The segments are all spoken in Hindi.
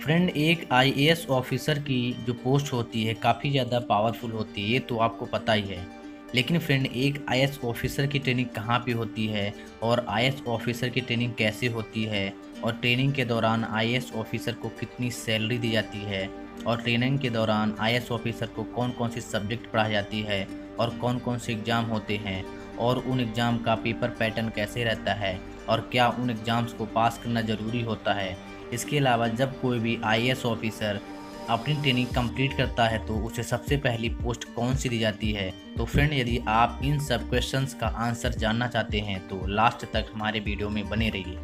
फ्रेंड, एक आईएएस ऑफिसर की जो पोस्ट होती है काफ़ी ज़्यादा पावरफुल होती है, ये तो आपको पता ही है। लेकिन फ्रेंड, एक आईएएस ऑफिसर की ट्रेनिंग कहाँ पे होती है और आईएएस ऑफिसर की ट्रेनिंग कैसे होती है और ट्रेनिंग के दौरान आईएएस ऑफिसर को कितनी सैलरी दी जाती है और ट्रेनिंग के दौरान आईएएस ऑफिसर को कौन कौन सी सब्जेक्ट पढ़ाई जाती है और कौन कौन से एग्ज़ाम होते हैं और उन एग्ज़ाम का पेपर पैटर्न कैसे रहता है और क्या उन एग्ज़ाम्स को पास करना ज़रूरी होता है। इसके अलावा जब कोई भी आईएएस ऑफिसर अपनी ट्रेनिंग कंप्लीट करता है तो उसे सबसे पहली पोस्ट कौन सी दी जाती है। तो फ्रेंड, यदि आप इन सब क्वेश्चंस का आंसर जानना चाहते हैं तो लास्ट तक हमारे वीडियो में बने रहिए।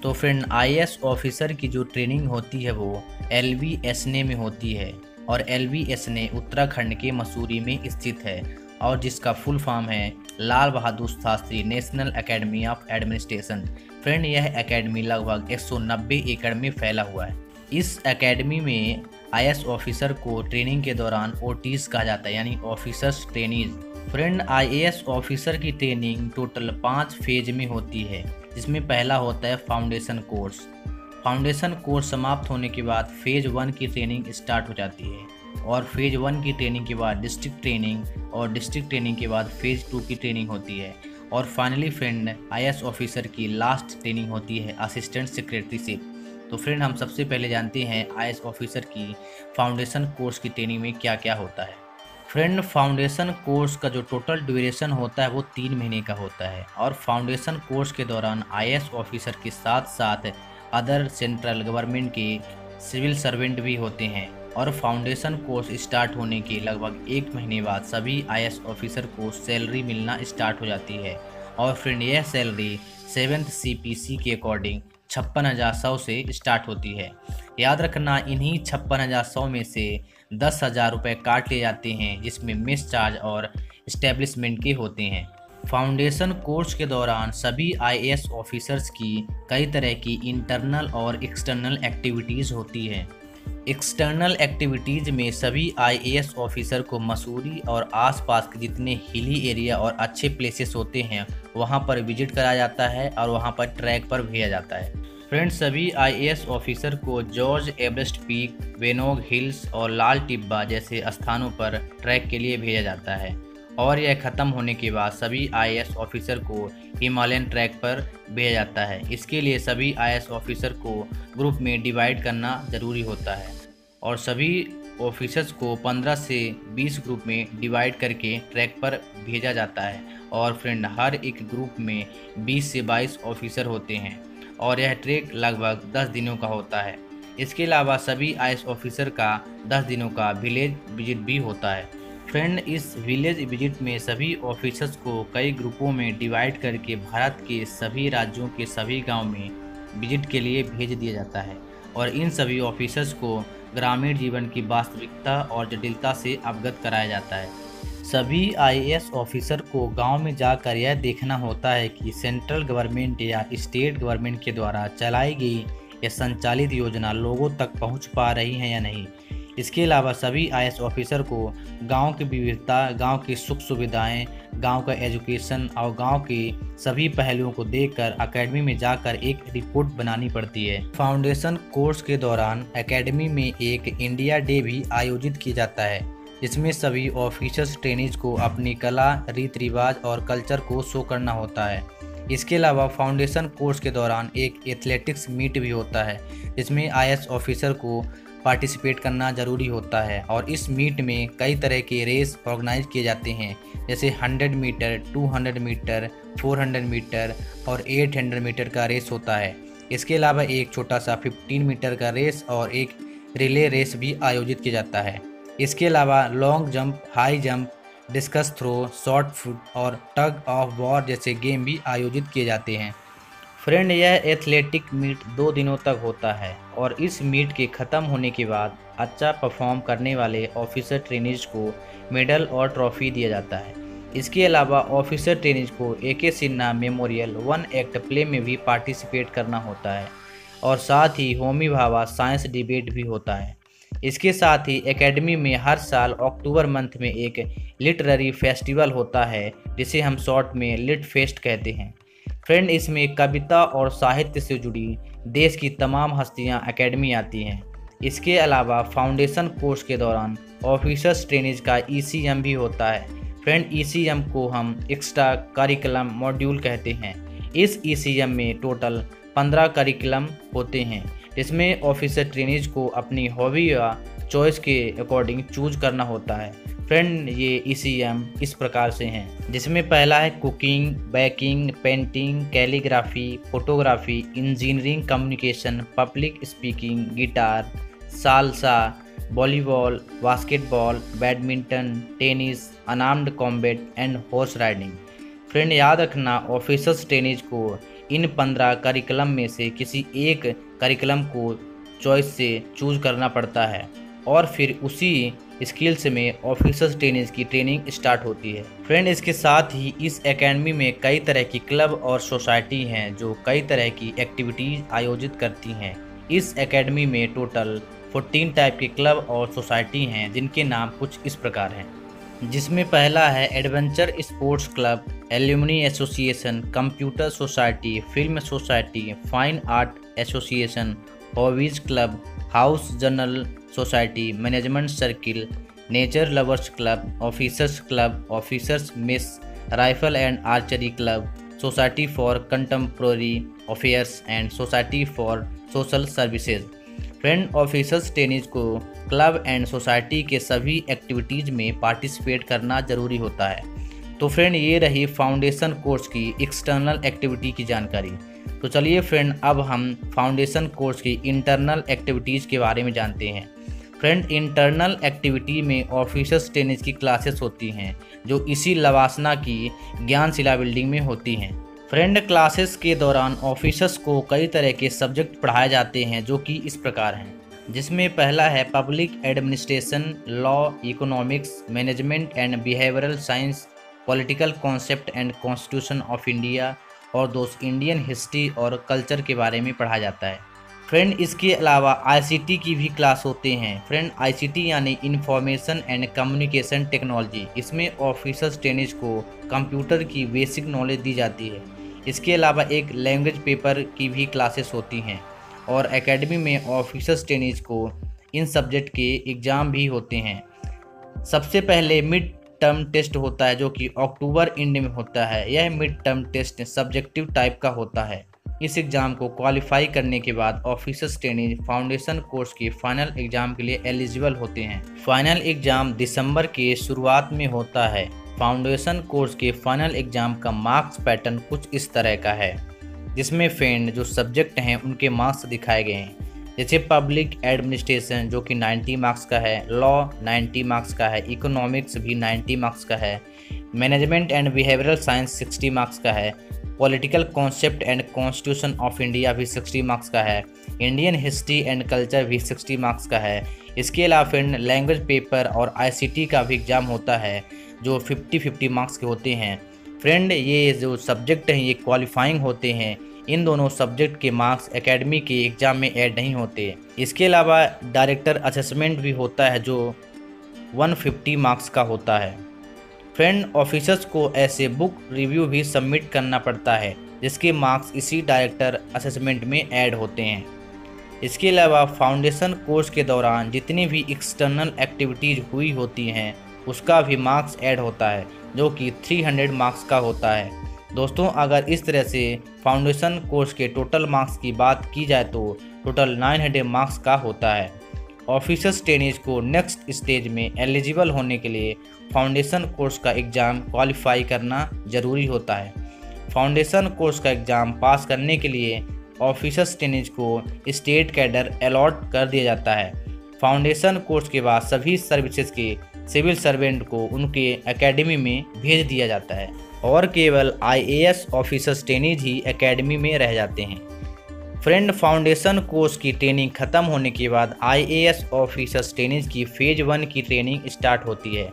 तो फ्रेंड, आईएएस ऑफिसर की जो ट्रेनिंग होती है वो एलवीएसने में होती है और एलवीएसने उत्तराखंड के मसूरी में स्थित है और जिसका फुल फॉर्म है Lal Bahadur Shastri national academy of administration. Friend, यह एकेडमी लगभग 190 एकड़ में फैला हुआ है। इस एकेडमी में आईएएस ऑफिसर को ट्रेनिंग के दौरान ओटीज कहा जाता है, यानी officers trainees. Friend, IAS officer की ट्रेनिंग टोटल 5 फेज में होती है, जिसमें पहला होता है फाउंडेशन कोर्स। फाउंडेशन कोर्स समाप्त होने के बाद फेज 1 की ट्रेनिंग स्टार्ट हो जाती है और फेज 1 की ट्रेनिंग के बाद डिस्ट्रिक्ट ट्रेनिंग और डिस्ट्रिक्ट ट्रेनिंग के बाद फेज 2 की ट्रेनिंग होती है और फाइनली फ्रेंड, आईएएस ऑफिसर की लास्ट ट्रेनिंग होती है असिस्टेंट सेक्रेटरीशिप। तो फ्रेंड, हम सबसे पहले जानते हैं आईएएस ऑफिसर की फाउंडेशन कोर्स की ट्रेनिंग में क्या क्या होता है। फ्रेंड, फाउंडेशन कोर्स का जो टोटल ड्यूरेशन होता है वो 3 महीने का होता है और फाउंडेशन कोर्स के दौरान आईएएस ऑफिसर के साथ साथ अदर सेंट्रल गवर्नमेंट के सिविल सर्वेंट भी होते हैं और फाउंडेशन कोर्स स्टार्ट होने के लगभग 1 महीने बाद सभी आईएएस ऑफिसर को सैलरी मिलना स्टार्ट हो जाती है और फ्रेंड, यह सैलरी 7th सीपीसी के अकॉर्डिंग 56,100 से स्टार्ट होती है। याद रखना, इन्हीं 56,100 में से 10,000 रुपये काट लिए जाते हैं, जिसमें मेस चार्ज और इस्टेब्लिशमेंट के होते हैं। फाउंडेशन कोर्स के दौरान सभी आईएएस ऑफिसर्स की कई तरह की इंटरनल और एक्सटर्नल एक्टिविटीज़ होती हैं। एक्सटर्नल एक्टिविटीज़ में सभी आईएएस ऑफिसर को मसूरी और आसपास के जितने हिली एरिया और अच्छे प्लेसेस होते हैं वहां पर विजिट कराया जाता है और वहां पर ट्रैक पर भेजा जाता है। फ्रेंड्स, सभी आईएएस ऑफिसर को जॉर्ज एवरेस्ट पीक, वेनोग हिल्स और लाल टिब्बा जैसे स्थानों पर ट्रैक के लिए भेजा जाता है और यह ख़त्म होने के बाद सभी आईएएस ऑफिसर को हिमालयन ट्रैक पर भेजा जाता है। इसके लिए सभी आईएएस ऑफिसर को ग्रुप में डिवाइड करना ज़रूरी होता है और सभी ऑफिसर्स को 15 से 20 ग्रुप में डिवाइड करके ट्रैक पर भेजा जाता है और फ्रेंड, हर एक ग्रुप में 20 से 22 ऑफिसर होते हैं और यह ट्रैक लगभग 10 दिनों का होता है। इसके अलावा सभी आईएएस ऑफिसर का 10 दिनों का विलेज विजिट भी होता है। फ्रेंड, इस विलेज विजिट में सभी ऑफिसर्स को कई ग्रुपों में डिवाइड करके भारत के सभी राज्यों के सभी गांव में विजिट के लिए भेज दिया जाता है और इन सभी ऑफिसर्स को ग्रामीण जीवन की वास्तविकता और जटिलता से अवगत कराया जाता है। सभी आईएएस ऑफिसर को गांव में जाकर यह देखना होता है कि सेंट्रल गवर्नमेंट या स्टेट गवर्नमेंट के द्वारा चलाई गई या संचालित योजना लोगों तक पहुंच पा रही है या नहीं। इसके अलावा सभी आईएएस ऑफिसर को गांव की विविधता, गांव की सुख सुविधाएं, गांव का एजुकेशन और गांव के सभी पहलुओं को देखकर एकेडमी में जाकर एक रिपोर्ट बनानी पड़ती है। फाउंडेशन कोर्स के दौरान एकेडमी में एक इंडिया डे भी आयोजित किया जाता है, जिसमें सभी ऑफिसर्स ट्रेनीज को अपनी कला, रीति रिवाज और कल्चर को शो करना होता है। इसके अलावा फाउंडेशन कोर्स के दौरान एक एथलेटिक्स मीट भी होता है, जिसमें आईएएस ऑफिसर को पार्टिसिपेट करना ज़रूरी होता है और इस मीट में कई तरह के रेस ऑर्गेनाइज किए जाते हैं, जैसे 100 मीटर, 200 मीटर, 400 मीटर और 800 मीटर का रेस होता है। इसके अलावा एक छोटा सा 15 मीटर का रेस और एक रिले रेस भी आयोजित किया जाता है। इसके अलावा long jump, high jump, discus throw, shot put और टग ऑफ वॉर जैसे गेम भी आयोजित किए जाते हैं। फ्रेंड, यह एथलेटिक मीट 2 दिनों तक होता है और इस मीट के ख़त्म होने के बाद अच्छा परफॉर्म करने वाले ऑफिसर ट्रेनीज को मेडल और ट्रॉफी दिया जाता है। इसके अलावा ऑफिसर ट्रेनीज को AK Sinha memorial 1 act play में भी पार्टिसिपेट करना होता है और साथ ही होमी भाभा साइंस डिबेट भी होता है। इसके साथ ही एकेडमी में हर साल अक्टूबर मंथ में एक लिटरेरी फेस्टिवल होता है, जिसे हम शॉर्ट में लिट फेस्ट कहते हैं। फ्रेंड, इसमें कविता और साहित्य से जुड़ी देश की तमाम हस्तियां एकेडमी आती हैं। इसके अलावा फाउंडेशन कोर्स के दौरान ऑफिसर्स ट्रेनीज का ECM भी होता है। फ्रेंड, ECM को हम एक्स्ट्रा करिकुलम मॉड्यूल कहते हैं। इस ECM में टोटल 15 करिकुलम होते हैं, जिसमें ऑफिसर ट्रेनीज को अपनी हॉबी या चॉइस के अकॉर्डिंग चूज करना होता है। फ्रेंड, ये ECM इस प्रकार से हैं, जिसमें पहला है cooking, baking, painting, calligraphy, photography, engineering, communication, public speaking, guitar, salsa, volleyball, basketball, badminton, tennis, unarmoured combat and horse riding. Friend, याद रखना, ऑफिसर्स ट्रेनीज को इन 15 करिकुलम में से किसी एक करिकुलम को चॉइस से चूज करना पड़ता है और फिर उसी स्किल्स में ऑफिसर्स ट्रेनीज की ट्रेनिंग स्टार्ट होती है। फ्रेंड, इसके साथ ही इस एकेडमी में कई तरह की क्लब और सोसाइटी हैं जो कई तरह की एक्टिविटीज़ आयोजित करती हैं। इस एकेडमी में टोटल 14 टाइप के क्लब और सोसाइटी हैं, जिनके नाम कुछ इस प्रकार हैं, जिसमें पहला है adventure sports club, alumni association, computer society, film society, fine art association, hobbies club, house journal society, management circle, nature lovers club, officers club, officers mess, rifle and archery club, society for contemporary affairs and society for social services. Friend, officers trainees को क्लब एंड सोसाइटी के सभी एक्टिविटीज़ में पार्टिसिपेट करना जरूरी होता है। तो फ्रेंड, ये रही फाउंडेशन कोर्स की एक्सटर्नल एक्टिविटी की जानकारी। तो चलिए फ्रेंड, अब हम फाउंडेशन कोर्स की इंटरनल एक्टिविटीज़ के बारे में जानते हैं। फ्रेंड, इंटरनल एक्टिविटी में ऑफिसर्स ट्रेनीज की क्लासेस होती हैं, जो इसी लवासना की ज्ञानशिला बिल्डिंग में होती हैं। फ्रेंड, क्लासेस के दौरान ऑफिसर्स को कई तरह के सब्जेक्ट पढ़ाए जाते हैं, जो कि इस प्रकार हैं, जिसमें पहला है public administration, law, economics, management and behavioural science, political concept and constitution of India, और दोस्त इंडियन हिस्ट्री और कल्चर के बारे में पढ़ा जाता है। फ्रेंड, इसके अलावा ICT की भी क्लास होते हैं। फ्रेंड, ICT यानी इंफॉर्मेशन एंड कम्युनिकेशन टेक्नोलॉजी। इसमें ऑफिसर्स ट्रेनीज को कंप्यूटर की बेसिक नॉलेज दी जाती है। इसके अलावा एक लैंग्वेज पेपर की भी क्लासेस होती हैं और एकेडमी में ऑफिसर्स ट्रेनीज को इन सब्जेक्ट के एग्ज़ाम भी होते हैं। सबसे पहले मिड टर्म टेस्ट होता है, जो कि अक्टूबर एंड में होता है। यह mid term test subjective type का होता है। इस एग्ज़ाम को क्वालिफाई करने के बाद ऑफिसर्स ट्रेनीज फाउंडेशन कोर्स के फाइनल एग्ज़ाम के लिए एलिजिबल होते हैं। फाइनल एग्ज़ाम दिसंबर के शुरुआत में होता है। फाउंडेशन कोर्स के फाइनल एग्ज़ाम का मार्क्स पैटर्न कुछ इस तरह का है, जिसमें फ्रेंड जो सब्जेक्ट हैं उनके मार्क्स दिखाए गए हैं, जैसे पब्लिक एडमिनिस्ट्रेशन जो कि 90 मार्क्स का है, लॉ 90 मार्क्स का है, इकोनॉमिक्स भी 90 मार्क्स का है, management and behavioural science 60 marks का है, political concept and constitution of India भी 60 मार्क्स का है, इंडियन हिस्ट्री एंड कल्चर भी 60 मार्क्स का है। इसके अलावा फ्रेंड लैंग्वेज पेपर और ICT का भी एग्ज़ाम होता है, जो 50-50 मार्क्स के होते हैं। फ्रेंड, ये जो सब्जेक्ट हैं ये क्वालिफाइंग होते हैं। इन दोनों सब्जेक्ट के मार्क्स एकेडमी के एग्ज़ाम में ऐड नहीं होते। इसके अलावा डायरेक्टर असेसमेंट भी होता है, जो 150 मार्क्स का होता है। फ्रेंड, ऑफिसर्स को ऐसे बुक रिव्यू भी सबमिट करना पड़ता है, जिसके मार्क्स इसी डायरेक्टर असेसमेंट में ऐड होते हैं। इसके अलावा फाउंडेशन कोर्स के दौरान जितनी भी एक्सटर्नल एक्टिविटीज़ हुई होती हैं उसका भी मार्क्स ऐड होता है, जो कि 300 मार्क्स का होता है। दोस्तों, अगर इस तरह से फाउंडेशन कोर्स के टोटल मार्क्स की बात की जाए तो टोटल 900 मार्क्स का होता है। ऑफिसर्स ट्रेनीज को नेक्स्ट स्टेज में एलिजिबल होने के लिए फाउंडेशन कोर्स का एग्ज़ाम क्वालिफाई करना ज़रूरी होता है। फाउंडेशन कोर्स का एग्ज़ाम पास करने के लिए ऑफिसर्स ट्रेनीज को स्टेट कैडर अलॉट कर दिया जाता है। फाउंडेशन कोर्स के बाद सभी सर्विसेज के सिविल सर्वेंट को उनके एकेडमी में भेज दिया जाता है और केवल IAS ऑफिसर्स ट्रेनीज ही एकेडमी में रह जाते हैं। फ्रेंड, फाउंडेशन कोर्स की ट्रेनिंग ख़त्म होने के बाद IAS ऑफिसर्स ट्रेनीज की फ़ेज़ 1 की ट्रेनिंग स्टार्ट होती है।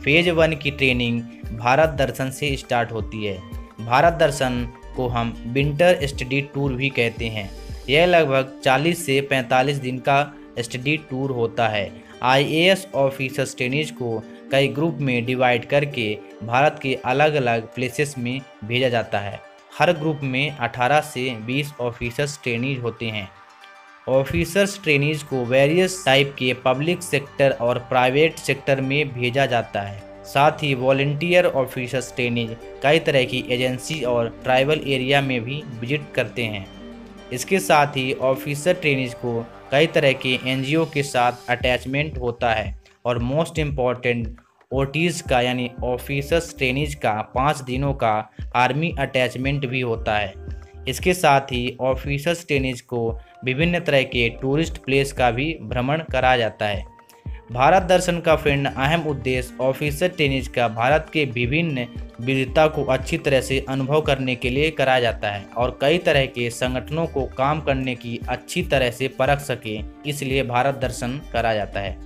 फ़ेज़ 1 की ट्रेनिंग भारत दर्शन से स्टार्ट होती है। भारत दर्शन को हम विंटर स्टडी टूर भी कहते हैं। यह लगभग 40 से 45 दिन का स्टडी टूर होता है। IAS ऑफिसर्स ट्रेनीज को कई ग्रुप में डिवाइड करके भारत के अलग अलग प्लेसेस में भेजा जाता है। हर ग्रुप में 18 से 20 ऑफिसर्स ट्रेनीज होते हैं। ऑफिसर्स ट्रेनीज को वेरियस टाइप के पब्लिक सेक्टर और प्राइवेट सेक्टर में भेजा जाता है। साथ ही वॉलंटियर ऑफिसर्स ट्रेनीज कई तरह की एजेंसी और ट्राइबल एरिया में भी विजिट करते हैं। इसके साथ ही ऑफिसर ट्रेनीज को कई तरह के एनजीओ के साथ अटैचमेंट होता है और मोस्ट इम्पॉर्टेंट ओटीज़ का यानी ऑफिसर्स ट्रेनीज का 5 दिनों का आर्मी अटैचमेंट भी होता है। इसके साथ ही ऑफिसर्स ट्रेनीज को विभिन्न तरह के टूरिस्ट प्लेस का भी भ्रमण कराया जाता है। भारत दर्शन का फ्रेंड अहम उद्देश्य ऑफिसर ट्रेनीज का भारत के विभिन्न विविधता को अच्छी तरह से अनुभव करने के लिए कराया जाता है और कई तरह के संगठनों को काम करने की अच्छी तरह से परख सके, इसलिए भारत दर्शन कराया जाता है।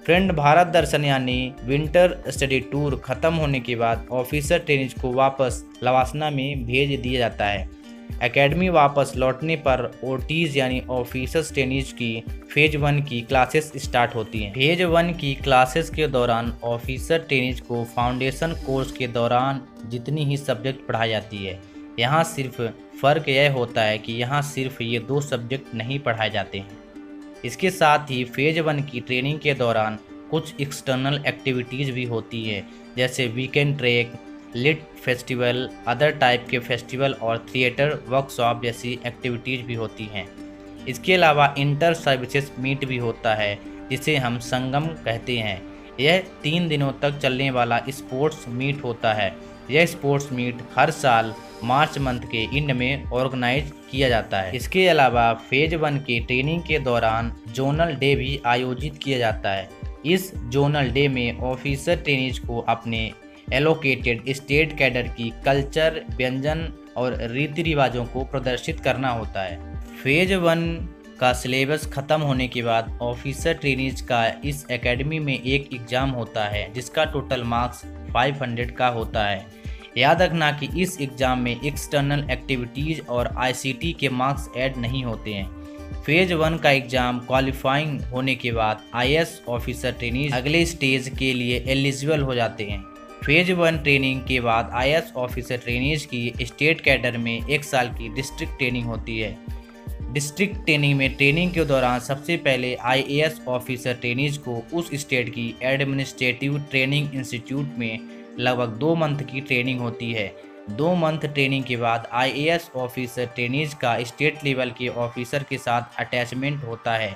फ्रेंड, भारत दर्शन यानी विंटर स्टडी टूर खत्म होने के बाद ऑफिसर ट्रेनीज को वापस लवासना में भेज दिया जाता है। एकेडमी वापस लौटने पर ओटीज यानी ऑफिसर्स ट्रेनीज की फेज 1 की क्लासेस स्टार्ट होती हैं। फेज 1 की क्लासेस के दौरान ऑफिसर ट्रेनीज को फाउंडेशन कोर्स के दौरान जितनी ही सब्जेक्ट पढ़ाई जाती है, यहाँ सिर्फ फ़र्क यह होता है कि यहाँ सिर्फ ये 2 सब्जेक्ट नहीं पढ़ाए जाते हैं। इसके साथ ही फेज 1 की ट्रेनिंग के दौरान कुछ एक्सटर्नल एक्टिविटीज़ भी होती है, जैसे weekend track, lit festival, other type के फेस्टिवल और थिएटर वर्कशॉप जैसी एक्टिविटीज़ भी होती हैं। इसके अलावा इंटर सर्विसेज मीट भी होता है, जिसे हम संगम कहते हैं। यह 3 दिनों तक चलने वाला स्पोर्ट्स मीट होता है। यह स्पोर्ट्स मीट हर साल मार्च मंथ के एंड में ऑर्गेनाइज किया जाता है। इसके अलावा फेज 1 की ट्रेनिंग के दौरान जोनल डे भी आयोजित किया जाता है। इस जोनल डे में ऑफिसर ट्रेनीज को अपने एलोकेटेड स्टेट कैडर की कल्चर, व्यंजन और रीति रिवाजों को प्रदर्शित करना होता है। फेज 1 का सिलेबस खत्म होने के बाद ऑफिसर ट्रेनीज का इस एकेडमी में एक एग्ज़ाम होता है, जिसका टोटल मार्क्स 500 का होता है। याद रखना कि इस एग्ज़ाम में एक्सटर्नल एक्टिविटीज़ और आईसीटी के मार्क्स ऐड नहीं होते हैं। फेज 1 का एग्ज़ाम क्वालिफाइंग होने के बाद आईएएस ऑफिसर ट्रेनीज अगले स्टेज के लिए एलिजिबल हो जाते हैं। फेज 1 ट्रेनिंग के बाद आईएएस ऑफिसर ट्रेनीज की स्टेट कैडर में 1 साल की डिस्ट्रिक्ट ट्रेनिंग होती है। डिस्ट्रिक्ट ट्रेनिंग में ट्रेनिंग के दौरान सबसे पहले आईएएस ऑफिसर ट्रेनीज को उस स्टेट की एडमिनिस्ट्रेटिव ट्रेनिंग इंस्टीट्यूट में लगभग 2 मंथ की ट्रेनिंग होती है। 2 मंथ ट्रेनिंग के बाद आईएएस ऑफिसर ट्रेनीज का स्टेट लेवल के ऑफिसर के साथ अटैचमेंट होता है,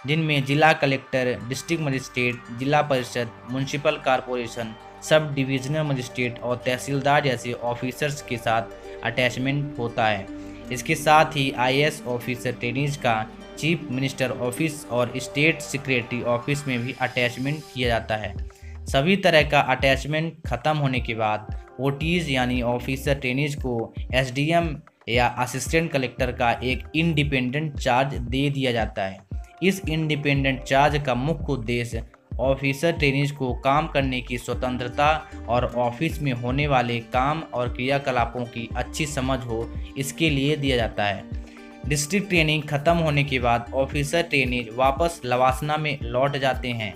जिनमें जिला कलेक्टर, डिस्ट्रिक्ट मजिस्ट्रेट, जिला परिषद, municipal corporation, sub divisional magistrate और तहसीलदार जैसे ऑफिसर्स के साथ अटैचमेंट होता है। इसके साथ ही आईएएस ऑफिसर ट्रेनीज का चीफ मिनिस्टर ऑफिस और स्टेट सेक्रेटरी ऑफिस में भी अटैचमेंट किया जाता है। सभी तरह का अटैचमेंट खत्म होने के बाद ओटीज यानी ऑफिसर ट्रेनीज को एसडीएम या असिस्टेंट कलेक्टर का एक इंडिपेंडेंट चार्ज दे दिया जाता है। इस इंडिपेंडेंट चार्ज का मुख्य उद्देश्य ऑफिसर ट्रेनीज को काम करने की स्वतंत्रता और ऑफिस में होने वाले काम और क्रियाकलापों की अच्छी समझ हो, इसके लिए दिया जाता है। डिस्ट्रिक्ट ट्रेनिंग खत्म होने के बाद ऑफिसर ट्रेनीज वापस लवासना में लौट जाते हैं।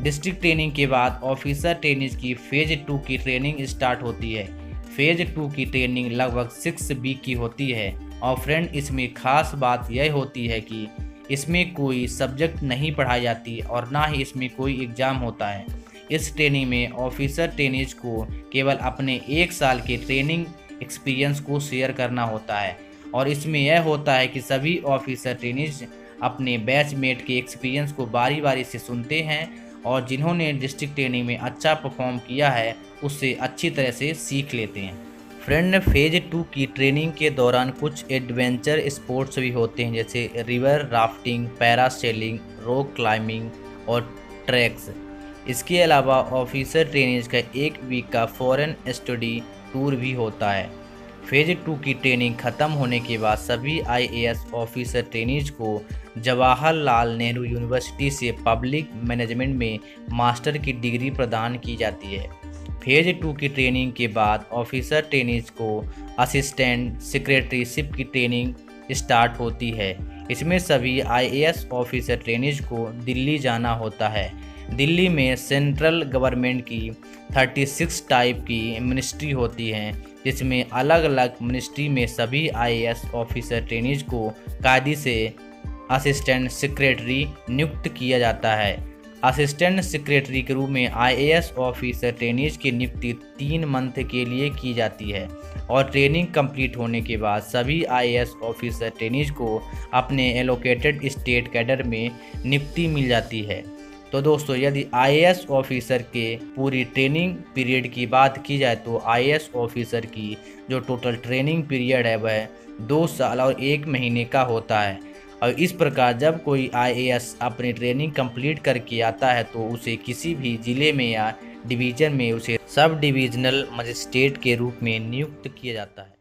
डिस्ट्रिक्ट ट्रेनिंग के बाद ऑफिसर ट्रेनीज की फेज 2 की ट्रेनिंग स्टार्ट होती है। फेज 2 की ट्रेनिंग लगभग 6 वीक की होती है और फ्रेंड, इसमें खास बात यह होती है कि इसमें कोई सब्जेक्ट नहीं पढ़ाई जाती और ना ही इसमें कोई एग्ज़ाम होता है। इस ट्रेनिंग में ऑफिसर ट्रेनीज को केवल अपने 1 साल के ट्रेनिंग एक्सपीरियंस को शेयर करना होता है और इसमें यह होता है कि सभी ऑफिसर ट्रेनीज अपने बैचमेट के एक्सपीरियंस को बारी बारी से सुनते हैं और जिन्होंने डिस्ट्रिक्ट ट्रेनिंग में अच्छा परफॉर्म किया है उससे अच्छी तरह से सीख लेते हैं। फ्रेंड, फेज 2 की ट्रेनिंग के दौरान कुछ एडवेंचर स्पोर्ट्स भी होते हैं, जैसे river rafting, parasailing, rock climbing और ट्रैक्स। इसके अलावा ऑफिसर ट्रेनीज का 1 वीक का फॉरेन स्टडी टूर भी होता है। फेज 2 की ट्रेनिंग खत्म होने के बाद सभी आईएएस ऑफिसर ट्रेनीज को जवाहरलाल नेहरू यूनिवर्सिटी से पब्लिक मैनेजमेंट में मास्टर की डिग्री प्रदान की जाती है। फेज 2 की ट्रेनिंग के बाद ऑफिसर ट्रेनीज को असिस्टेंट सेक्रेटरीशिप की ट्रेनिंग स्टार्ट होती है। इसमें सभी आईएएस ऑफिसर ट्रेनीज को दिल्ली जाना होता है। दिल्ली में सेंट्रल गवर्नमेंट की 36 टाइप की मिनिस्ट्री होती हैं, जिसमें अलग अलग मिनिस्ट्री में सभी आईएएस ऑफिसर ट्रेनीज को कायदे से असिस्टेंट सेक्रेटरी नियुक्त किया जाता है। असिस्टेंट सेक्रेटरी के रूप में आईएएस ऑफिसर ट्रेनीज की नियुक्ति 3 मंथ के लिए की जाती है और ट्रेनिंग कंप्लीट होने के बाद सभी आईएएस ऑफिसर ट्रेनीज को अपने एलोकेटेड स्टेट कैडर में नियुक्ति मिल जाती है। तो दोस्तों, यदि आईएएस ऑफिसर के पूरी ट्रेनिंग पीरियड की बात की जाए तो आईएएस ऑफिसर की जो टोटल ट्रेनिंग पीरियड है वह 2 साल और 1 महीने का होता है। और इस प्रकार जब कोई आईएएस अपनी ट्रेनिंग कंप्लीट करके आता है तो उसे किसी भी ज़िले में या डिवीज़न में उसे सब डिविजनल मजिस्ट्रेट के रूप में नियुक्त किया जाता है।